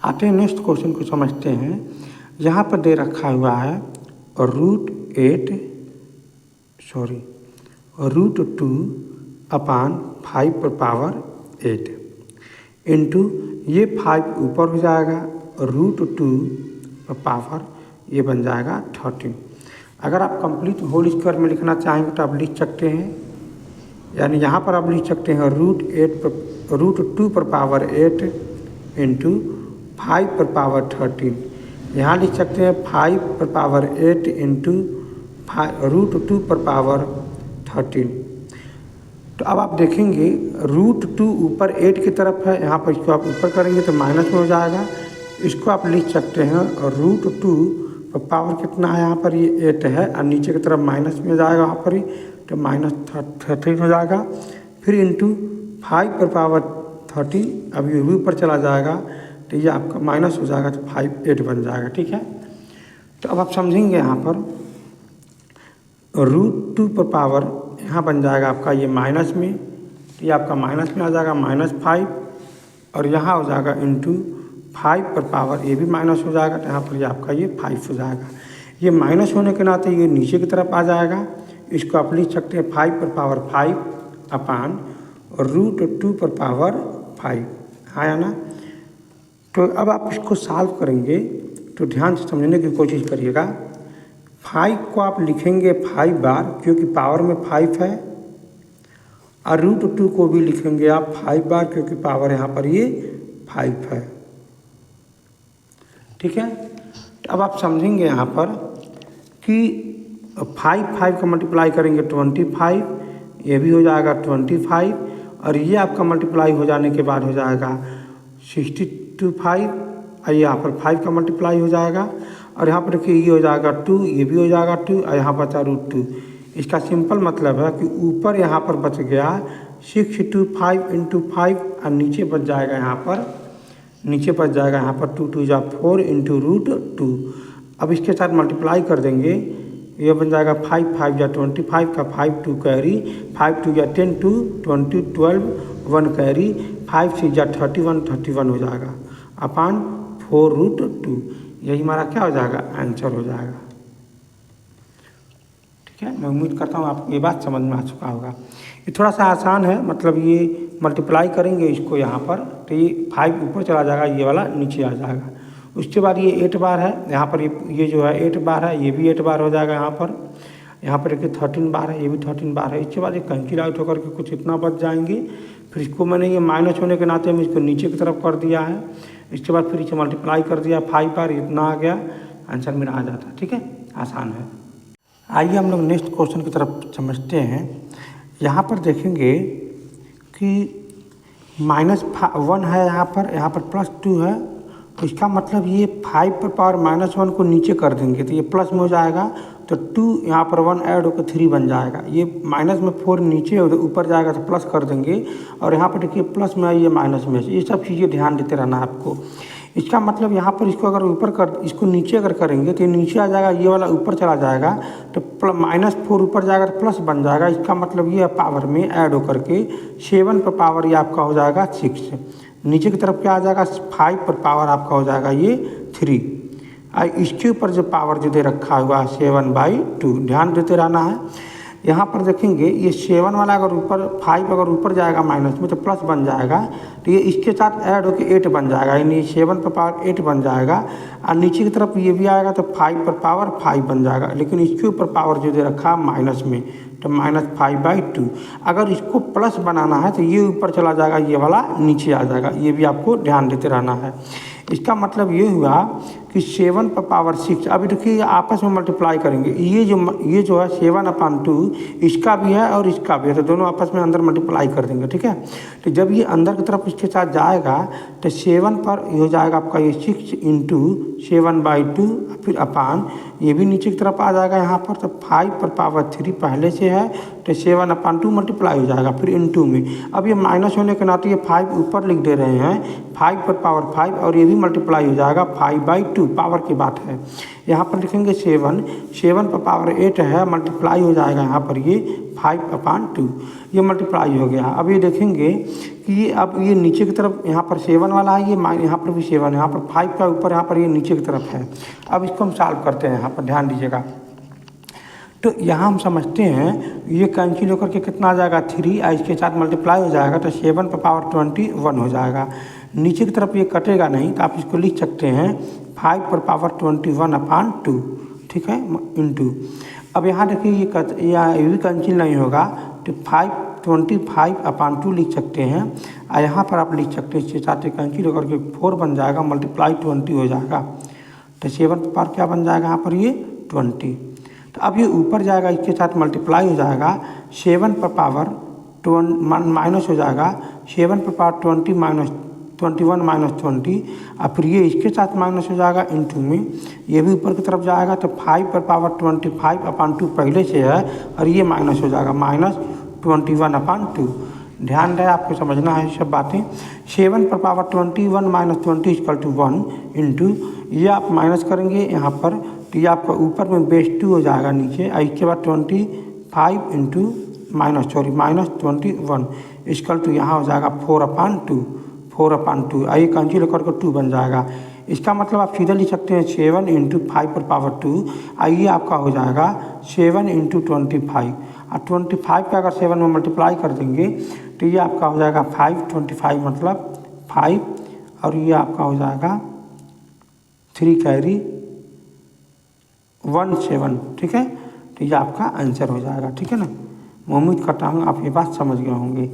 आते हैं next question को समझते हैं। यहाँ पर दे रखा हुआ है √2/5 इंटू ये 5 ऊपर हो जाएगा, √2 ये बन जाएगा 13। अगर आप कंप्लीट होल स्क्वायर में लिखना चाहेंगे तो आप लिख सकते हैं, यानी यहाँ पर आप लिख सकते हैं √2/8 इंटू 5/13। यहाँ लिख सकते हैं 5/8 इंटू √2/13। तो अब आप देखेंगे √2 ऊपर 8 की तरफ है, यहाँ पर इसको आप ऊपर करेंगे तो माइनस में हो जाएगा। इसको आप लिख सकते हैं √2 कितना है, यहाँ पर ये 8 है और नीचे की तरफ माइनस में जाएगा, यहाँ पर ही तो -13 हो जाएगा। फिर इंटू 5/13, अब ये भी ऊपर चला जाएगा तो ये आपका माइनस हो जाएगा तो 8 बन जाएगा। ठीक है, तो अब आप समझेंगे यहाँ पर √2 यहाँ बन जाएगा आपका ये माइनस में, तो ये आपका माइनस में आ जाएगा -5, और यहाँ हो जाएगा इंटू 5 ये भी माइनस हो जाएगा, तो यहाँ पर ये आपका ये 5 हो जाएगा। ये माइनस होने के नाते ये नीचे की तरफ आ जाएगा। इसको आप लिख सकते हैं 5/5 अपान √2/5 आया ना। तो अब आप इसको सॉल्व करेंगे तो ध्यान से समझने की कोशिश करिएगा। 5 को आप लिखेंगे 5 बार क्योंकि पावर में 5 है, और √2 को भी लिखेंगे आप 5 बार क्योंकि पावर यहाँ पर ये 5 है। ठीक है, तो अब आप समझेंगे यहाँ पर कि 5 का मल्टीप्लाई करेंगे 25, ये भी हो जाएगा 25, और ये आपका मल्टीप्लाई हो जाने के बाद हो जाएगा 62/5, और यहाँ पर 5 का मल्टीप्लाई हो जाएगा, और यहाँ पर देखिए ये हो जाएगा 2, ये भी हो जाएगा 2, और यहाँ बचा √2। इसका सिंपल मतलब है कि ऊपर यहाँ पर बच गया 625 इंटू 5, और नीचे बच जाएगा यहाँ पर 2 2 जा 4 इंटू √2। अब इसके साथ मल्टीप्लाई कर देंगे, ये बन जाएगा 5 5 या 25 का 5 2 कैरी, 5 2 या 10 2 20 12 1 कैरी, 5 6 या 31 हो जाएगा अपान 4√2। यही हमारा क्या हो जाएगा, आंसर हो जाएगा। ठीक है, मैं उम्मीद करता हूँ आपको ये बात समझ में आ चुका होगा। ये थोड़ा सा आसान है, मतलब ये मल्टीप्लाई करेंगे इसको यहाँ पर तो ये 5 ऊपर चला जाएगा, ये वाला नीचे आ जाएगा। उसके बाद ये 8 बार है, यहाँ पर ये जो है 8 बार है, ये भी 8 बार हो जाएगा। यहाँ पर देखिए 13 बार है, ये भी 13 बार है। इसके बाद ये कैंसिल आउट होकर के कुछ इतना बच जाएंगे। फिर इसको मैंने ये माइनस होने के नाते में इसको नीचे की तरफ कर दिया है। इसके बाद फिर इसे मल्टीप्लाई कर दिया 5 बार, इतना आ गया, आंसर मेरा आ जाता है। ठीक है, आसान है। आइए हम लोग नेक्स्ट क्वेश्चन की तरफ समझते हैं। यहाँ पर देखेंगे कि -1 है, यहाँ पर +2 है, तो इसका मतलब ये 5/-1 को नीचे कर देंगे तो ये प्लस में हो जाएगा, तो 2 यहाँ पर 1 ऐड होकर 3 बन जाएगा। ये माइनस में 4 नीचे ऊपर जाएगा तो प्लस कर देंगे, और यहाँ पर देखिए प्लस में है, ये माइनस में है। ये सब चीज़ें ध्यान देते रहना है आपको। इसका मतलब यहाँ पर इसको अगर इसको नीचे अगर करेंगे तो ये नीचे आ जाएगा, ये वाला ऊपर चला जाएगा, तो -4 ऊपर जाएगा तो प्लस बन जाएगा। इसका मतलब ये पावर में ऐड होकर के 7 ये आपका हो जाएगा 6। नीचे की तरफ क्या आ जाएगा, 5 आपका हो जाएगा ये 3। इसके ऊपर जो पावर जो दे रखा हुआ है 7/2, ध्यान देते रहना है। यहाँ पर देखेंगे ये 7 वाला अगर ऊपर 5 अगर ऊपर जाएगा माइनस में तो प्लस बन जाएगा, तो ये इसके साथ ऐड होकर 8 बन जाएगा, यानी 7/8 बन जाएगा। और नीचे की तरफ ये भी आएगा तो 5/5 बन जाएगा, लेकिन इसके ऊपर पावर जो दे रखा है माइनस में, तो -5/2। अगर इसको प्लस बनाना है तो ये ऊपर चला जाएगा, ये वाला नीचे आ जाएगा। ये भी आपको ध्यान देते रहना है। इसका मतलब ये हुआ कि 7/6। अभी देखिए आपस में मल्टीप्लाई करेंगे, ये जो है 7/2 इसका भी है और इसका भी है, तो दोनों आपस में अंदर मल्टीप्लाई कर देंगे। ठीक है, तो जब ये अंदर की तरफ इसके साथ जाएगा तो 7 पर हो जाएगा आपका ये 6 इंटू 7/2, फिर अपान ये भी नीचे की तरफ आ जाएगा यहाँ पर, तो 5/3 पहले से है तो 7/2 मल्टीप्लाई हो जाएगा, फिर इंटू में। अब ये माइनस होने के नाते ये 5 ऊपर लिख दे रहे हैं, 5/5, और ये भी मल्टीप्लाई हो जाएगा 5/2, पावर की बात है। यहाँ पर लिखेंगे 7/8 है, मल्टीप्लाई हो जाएगा यहाँ पर ये 5/2, ये मल्टीप्लाई हो गया। अब ये देखेंगे ये अब ये नीचे की तरफ यहाँ पर 7 वाला है, ये यहाँ पर भी 7 है, यहाँ पर 5 का ऊपर, यहाँ पर ये नीचे की तरफ है। अब इसको हम सॉल्व करते हैं, यहाँ पर ध्यान दीजिएगा। तो यहाँ हम समझते हैं ये कैंसिल होकर के कितना आ जाएगा 3, और इसके साथ मल्टीप्लाई हो जाएगा तो 7 पर पावर 21 हो जाएगा। नीचे की तरफ ये कटेगा नहीं तो आप इसको लिख सकते हैं 5 पर पावर 21/2, ठीक है, इंटू। अब यहाँ देखिए ये भी कैंसिल नहीं होगा तो 25/2 लिख सकते हैं, और यहाँ पर आप लिख सकते हैं इसके साथ कैंसिल होकर के 4 बन जाएगा, मल्टीप्लाई 20 हो जाएगा। तो 7 पर पावर क्या बन जाएगा यहाँ पर ये 20। तो अब ये ऊपर जाएगा, इसके साथ मल्टीप्लाई हो जाएगा, 7 पर पावर माइनस हो जाएगा, 7 पर पावर 21 माइनस 20, और फिर ये इसके साथ माइनस हो जाएगा इंटू में, ये भी ऊपर की तरफ जाएगा तो 5 पर पावर 25/2 पहले से है, और ये माइनस हो जाएगा -21/2। ध्यान रहे, आपको समझना है सब बातें। 7 पर पावर 21 माइनस 20 = 1 इंटू, ये आप माइनस करेंगे यहाँ पर तो ये आपका ऊपर में बेस 2 हो जाएगा नीचे, और इसके बाद 25 इंटू -21 इक्वल टू यहाँ हो जाएगा 4/2, आइए कैंसिल होकर के 2 बन जाएगा। इसका मतलब आप सीधे लिख सकते हैं 7 इंटू 5 पर पावर 2, आइए आपका हो जाएगा 7 इंटू 25, और 25 का अगर 7 में मल्टीप्लाई कर देंगे तो ये आपका हो जाएगा 5/25 मतलब 5, और ये आपका हो जाएगा 3 कैरी 17, ठीक है। तो ये आपका आंसर हो जाएगा, ठीक है ना। मैं उम्मीद करता हूँ आप ये बात समझ गए होंगे।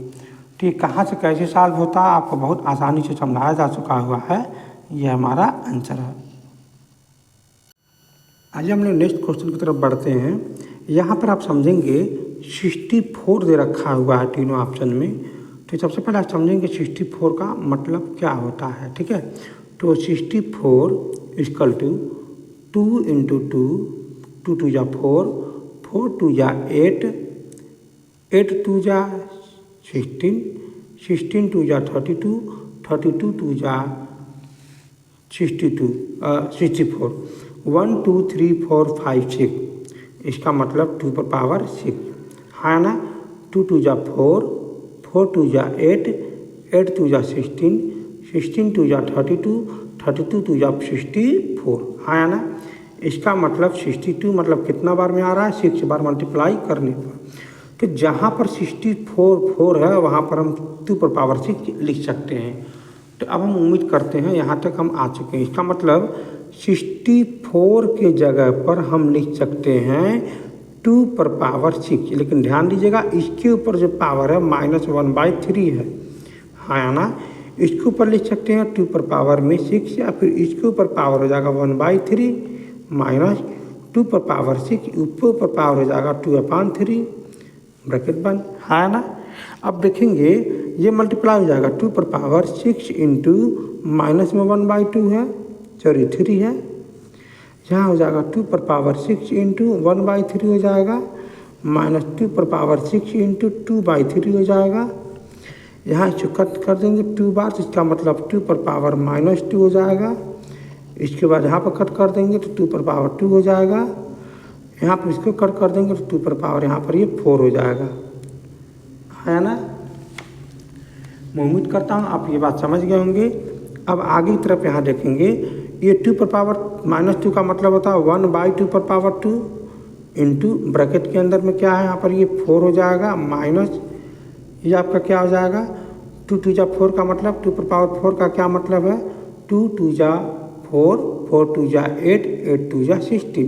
ठीक, कहाँ से कैसे सॉल्व होता है आपको बहुत आसानी से समझाया जा चुका हुआ है, ये हमारा आंसर है। आइए हम लोग नेक्स्ट क्वेश्चन की तरफ बढ़ते हैं। यहाँ पर आप समझेंगे 64 दे रखा हुआ है तीनों ऑप्शन में। तो सबसे पहले आप समझेंगे 64 का मतलब क्या होता है, ठीक है। तो 64 इक्वल टू 2 इंटू 2, 2 2 जा 4, 4 2 जा 8, 8 2 जा 16, 16 2 जा 32, 32 2 जा 64, 1 2 3 4 5 6, इसका मतलब 2 पर पावर 6 है ना। 2 2 जा 4, 4 2 जा 8, 8 2 जा 16, 16 2 जा 32, 32 2 जा 64 है ना। इसका मतलब 62 मतलब कितना बार में आ रहा है, 6 बार मल्टीप्लाई करने पर। तो जहाँ पर 64 है वहाँ पर हम 2 पर पावर 6 लिख सकते हैं। तो अब हम उम्मीद करते हैं यहाँ तक हम आ चुके हैं। इसका मतलब 64 के जगह पर हम लिख सकते हैं 2 पर पावर 6, लेकिन ध्यान दीजिएगा इसके ऊपर जो पावर है -1/3 है, हाँ ना। इसके ऊपर लिख सकते हैं 2 पर पावर में 6, या फिर इसके ऊपर पावर हो जाएगा 1/3 माइनस 2 पर पावर 6, ऊपर पावर हो जाएगा 2/3 ब्रैकेट बंद, है ना। अब देखेंगे ये मल्टीप्लाई हो जाएगा 2 पर पावर 6 इंटू माइनस में 1/2 है, सॉरी 3 है, यहाँ हो जाएगा 2 पर पावर 6 इंटू 1/3 हो जाएगा, माइनस 2 पर पावर 6 इंटू 2/3 हो जाएगा। यहाँ इसको कट कर देंगे 2 बार, तो इसका मतलब 2 पर पावर -2 हो जाएगा। इसके बाद यहाँ पर कट कर देंगे तो 2 पर पावर 2 हो जाएगा। यहाँ पर इसको कट कर देंगे तो 2 पर पावर यहाँ पर ये 4 हो जाएगा, है ना। मैं उम्मीद करता हूँ आप ये बात समझ गए होंगे। अब आगे की तरफ यहाँ देखेंगे, ये 2 पर पावर -2 का मतलब होता है 1/2 पर पावर 2 इंटू ब्रैकेट के अंदर में क्या है यहाँ पर ये 4 हो जाएगा, माइनस ये आपका क्या हो जाएगा 2 2 जा 4 का मतलब 2 पर पावर 4 का क्या मतलब है 2 2 जा 4, 4 2 जा 8, 8 2 जा 16,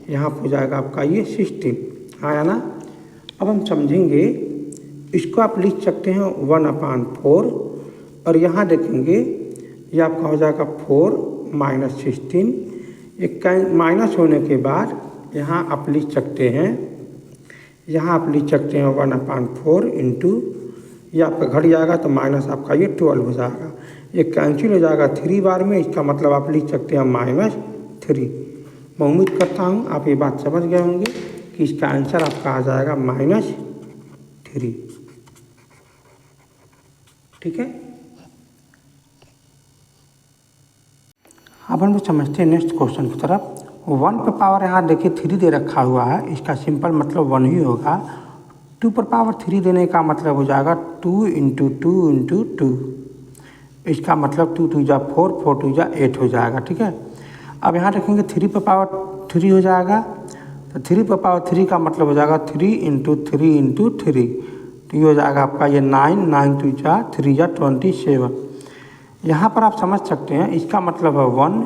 यहाँ हो जाएगा आपका ये 16 आया ना। अब हम समझेंगे इसको आप लिख सकते हैं 1/4, और यहाँ देखेंगे ये आपका हो जाएगा 4 माइनस 16, एक माइनस होने के बाद यहाँ आप लिख सकते हैं, यहाँ आप लिख सकते हैं 1/4 इंटू, ये आपका घट जाएगा तो माइनस आपका ये 12 हो जाएगा, ये कैंसिल हो जाएगा 3 बार में, इसका मतलब आप लिख सकते हैं -3। मैं उम्मीद करता हूँ आप ये बात समझ गए होंगे कि इसका आंसर आपका आ जाएगा -3, ठीक है। अब हम समझते हैं नेक्स्ट क्वेश्चन की तरफ। 1 पे पावर यहाँ देखिए 3 दे रखा हुआ है, इसका सिंपल मतलब 1 ही होगा। 2 पर पावर 3 देने का मतलब हो जाएगा 2 इंटू टू इंटू टू। इसका मतलब 2 2 जा 4, 4 2 जा 8 हो जाएगा। ठीक है, अब यहाँ रखेंगे 3 पर पावर 3 हो जाएगा, तो 3 पर पावर 3 का मतलब हो जाएगा 3 इंटू थ्री इंटू थ्री। तो ये हो जाएगा आपका ये 9, 9 2 जा 3 जा 27। यहाँ पर आप समझ सकते हैं इसका मतलब है 1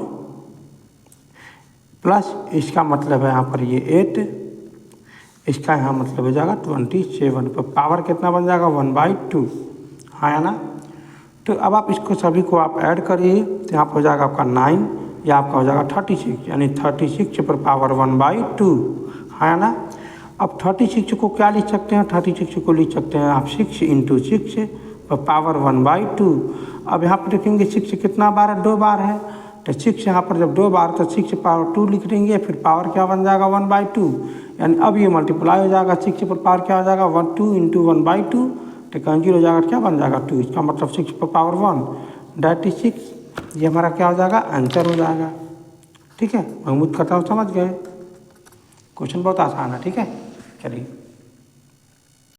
प्लस इसका मतलब है यहाँ पर ये 8, इसका यहाँ मतलब हो जाएगा 27। पर पावर कितना बन जाएगा 1/2। हाँ या ना। तो अब आप इसको सभी को आप ऐड करिए तो यहाँ पर हो जाएगा आपका 9, या आपका हो जाएगा 36, यानी 36 पर पावर 1/2। हाँ या ना। अब 36 को क्या लिख सकते हैं, 36 को लिख सकते हैं आप 6 इंटू 6 पर पावर 1/2। अब यहाँ पर देखेंगे 6 कितना बार है, 2 बार है, तो 6 यहाँ पर जब 2 बार तो 6 पावर 2 लिख देंगे, फिर पावर क्या बन जाएगा 1/2, यानी अब ये मल्टीप्लाई हो जाएगा 6 पर पावर क्या हो जाएगा 1 2 इंटू 1/2, तो कैंसिल हो जाएगा क्या बन जाएगा 2, इसका मतलब 6 पर पावर 1 दैट इज 6। ये हमारा क्या हो जाएगा आंसर हो जाएगा। ठीक है, मैं उम्मीद करता हूँ समझ गए, क्वेश्चन बहुत आसान है। ठीक है, चलिए।